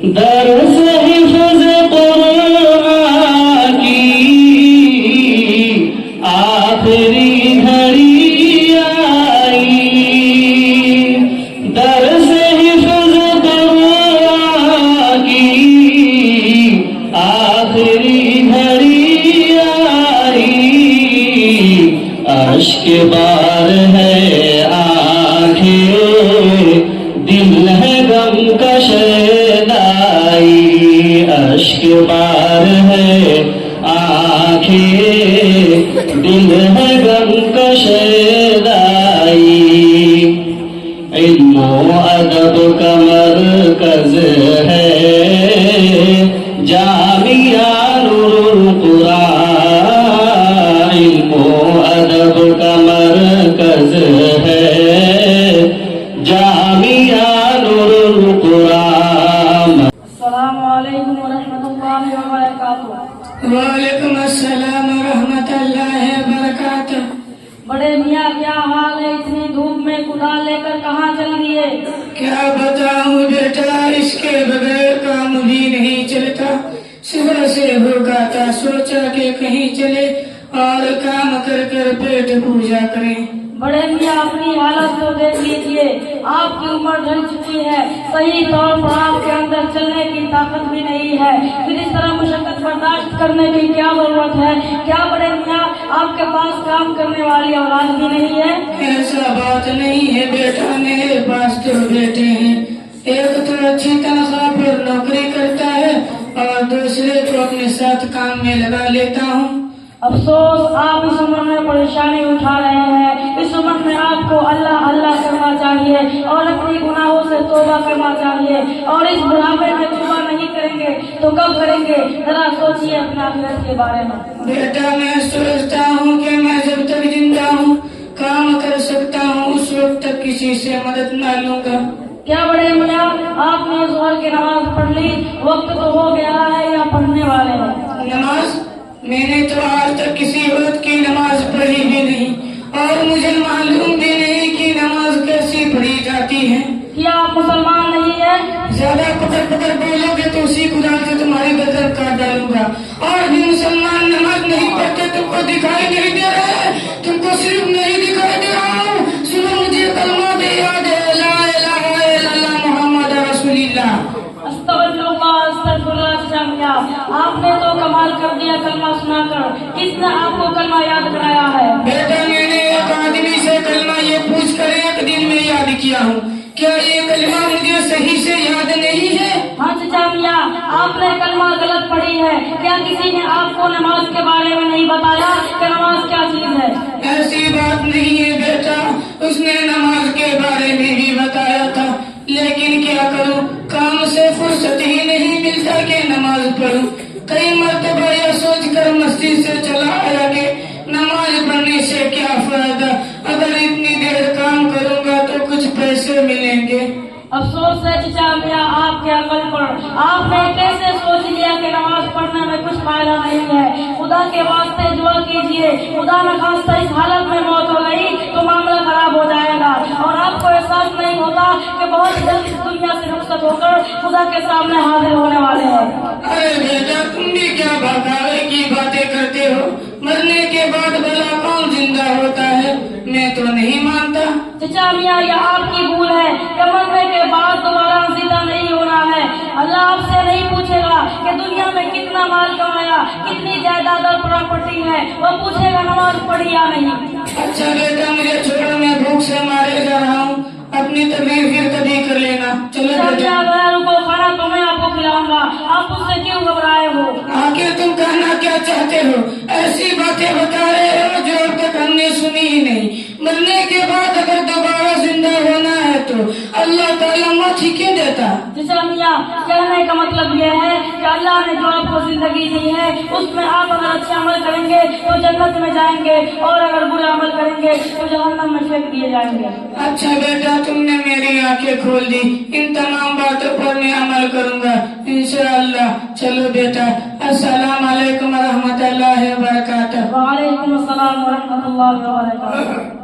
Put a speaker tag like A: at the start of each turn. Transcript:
A: درس حفظ قرآن کی آخری گھڑی آئی، درس حفظ قرآن کی آخری گھڑی آئی، اشک بار ہے آنکھیں، دل ہے غم کا شیدائی، اشک بار ہے آنکھیں، دل ہے غم کا شیدائی، علم و ادب کا مرکز ہے جامعہ نور القرآن، علم و ادب کا مرکز ہے جامعہ نور القرآن۔
B: السلام علیکم ورحمۃ اللہ وبرکاتہ۔
C: وعلیکم السلام ورحمۃ اللہ وبرکاتہ۔
B: بڑے میاں کیا حال ہے؟ اتنی دھوپ میں کدال لے کر کہاں چل دیے؟
C: کیا بتاؤں بیٹا، اس کے بغیر کام بھی نہیں چلتا۔ صبح سے بھوکا تھا، سوچا کہ کہیں چلے اور کام کر کر پیٹ پوجا کریں۔
B: بڑے میاں اپنی حالت تو دیکھ لیجیے، آپ کی عمر ڈھل چکی ہے، صحیح طور پر آپ کے اندر چلنے کی طاقت بھی نہیں ہے، پھر اس طرح مشقت برداشت کرنے کی کیا ضرورت ہے؟ کیا بڑے میاں آپ کے پاس کام کرنے والی اولاد بھی نہیں ہے؟
C: ایسا بات نہیں ہے بیٹا، میرے پاس تو بیٹے ہیں، ایک تو اچھی تنخواہ پر نوکری کرتا ہے اور دوسرے کو اپنے ساتھ کام میں لگا لیتا ہوں۔
B: افسوس آپ اس عمر میں پریشانی اٹھا رہے ہیں، اس عمر میں آپ کو اللہ اللہ کرنا چاہیے اور اپنی گناہوں سے توبہ کرنا چاہیے، اور اس بڑھاپے میں توبہ نہیں کریں گے تو کب کریں گے؟ ذرا سوچیے اپنے آخرت کے بارے میں۔
C: بیٹا میں سوچتا ہوں کہ میں جب تک زندہ ہوں کام کر سکتا ہوں، اس وقت تک کسی سے مدد نہ لوں گا۔
B: کیا بڑے میاں آپ نے ظہر کی نماز پڑھ لی؟ وقت تو ہو گیا ہے یا پڑھنے والے ہیں؟
C: نماز میں نے تو آج تک کسی وقت کی نماز پڑھی بھی نہیں، اور مجھے معلوم بھی نہیں کہ نماز کیسی پڑھی جاتی ہے۔
B: کیا آپ مسلمان نہیں ہیں؟
C: زیادہ پکڑ پکڑ بولو گے تو اسی خدا سے تمہاری گردن کاٹ ڈالوں گا۔ اور بھی مسلمان نماز نہیں پڑھتے، تم کو دکھائی نہیں دے رہا ہے؟ تم کو صرف نہیں دکھائی دے رہا ہوں؟ سنو مجھے کلمہ دے یاد ہے، لا الہ الا اللہ محمد رسول اللہ۔
B: استغفراللہ استغفراللہ۔ جامعہ آپ نے تو کمال کر دیا کلمہ سنا کر، کس نے آپ کو کلمہ یاد کرایا ہے؟
C: بیٹا میں نے ایک آدمی سے کلمہ یہ پوچھ کر ایک دن میں یاد کیا ہوں، کیا یہ کلمہ مجھے صحیح سے یاد نہیں ہے؟
B: ہاں جامعہ آپ نے کلمہ غلط پڑھی ہے، کیا کسی نے آپ کو نماز کے بارے میں نہیں بتایا کہ نماز کیا چیز ہے؟
C: ایسی بات نہیں ہے بیٹا، اس نے نماز کے بارے میں بھی بتایا تھا، لیکن کیا کروں، کام سے فرصت ہی نہیں ملتا کہ نماز پڑھوں۔ کئی مرتبہ یہ سوچ کر مسجد سے چلا آیا کہ نماز پڑھنے سے کیا فائدہ، اگر اتنی دیر کام کروں گا تو کچھ پیسے ملیں گے۔
B: افسوس ہے چچا میاں آپ کے عقل پر، آپ نے کیسے سوچ لیا کہ نماز پڑھنے میں کچھ فائدہ نہیں ہے؟ خدا کے واسطے دعا کیجئے، خدا نخواستہ اس حالت میں موت ہو گئی تو معاملہ خراب ہو جائے گا، اور آپ کو احساس نہیں ہوتا کہ بہت جلد اس دنیا سے رخصت ہو کر خدا کے سامنے حاضر ہونے والے ہیں۔
C: ارے بیٹا تم بھی کیا بھگاوے کی باتیں کرتے ہو؟ مرنے کے بعد بھلا کون زندہ ہوتا ہے؟ میں تو نہیں مانتا۔
B: چچا میاں یہ آپ کی بھول ہے کہ مرنے کے بعد دوبارہ زندہ نہیں ہونا ہے۔ اللہ آپ سے نہیں پوچھے گا کہ دنیا میں کتنا مال کمایا، کتنی جائیداد اور پراپرٹی ہے، وہ پوچھے گا نماز پڑھی یا نہیں۔
C: اچھا بیٹا مجھے چھوڑو، میں بھوک سے مارے جا رہا ہوں، اپنی تقریر پھر کبھی کر لینا۔ چلو بیٹا
B: کو کھانا تو میں آپ کو کھلاؤں گا، آپ اس سے کیوں گھبرائے ہو؟
C: آخر تم کہنا کیا چاہتے ہو؟ ایسی باتیں بتا رہے ہو جو اب تک ہم نے سنی ہی نہیں۔ مرنے کے بعد اگر دوبارہ زندہ ہونا ہے تو اللہ تعالیٰ موت ہی کیوں دیتا؟
B: چچا میاں کہنے کا مطلب یہ ہے کہ اللہ نے جو آپ کو زندگی دی ہے اس میں آپ اگر اچھے عمل کریں گے تو جنت میں جائیں گے، اور اگر برا عمل کریں گے تو جہنم میں پھینک دیے جائیں گے۔
C: اچھا بیٹا تم نے میری آنکھیں کھول دی، ان تمام باتوں پر میں عمل کروں گا انشاءاللہ۔ چلو بیٹا، السلام علیکم ورحمۃ اللہ وبرکاتہ۔
B: وعلیکم السلام ورحمۃ اللہ وبرکاتہ۔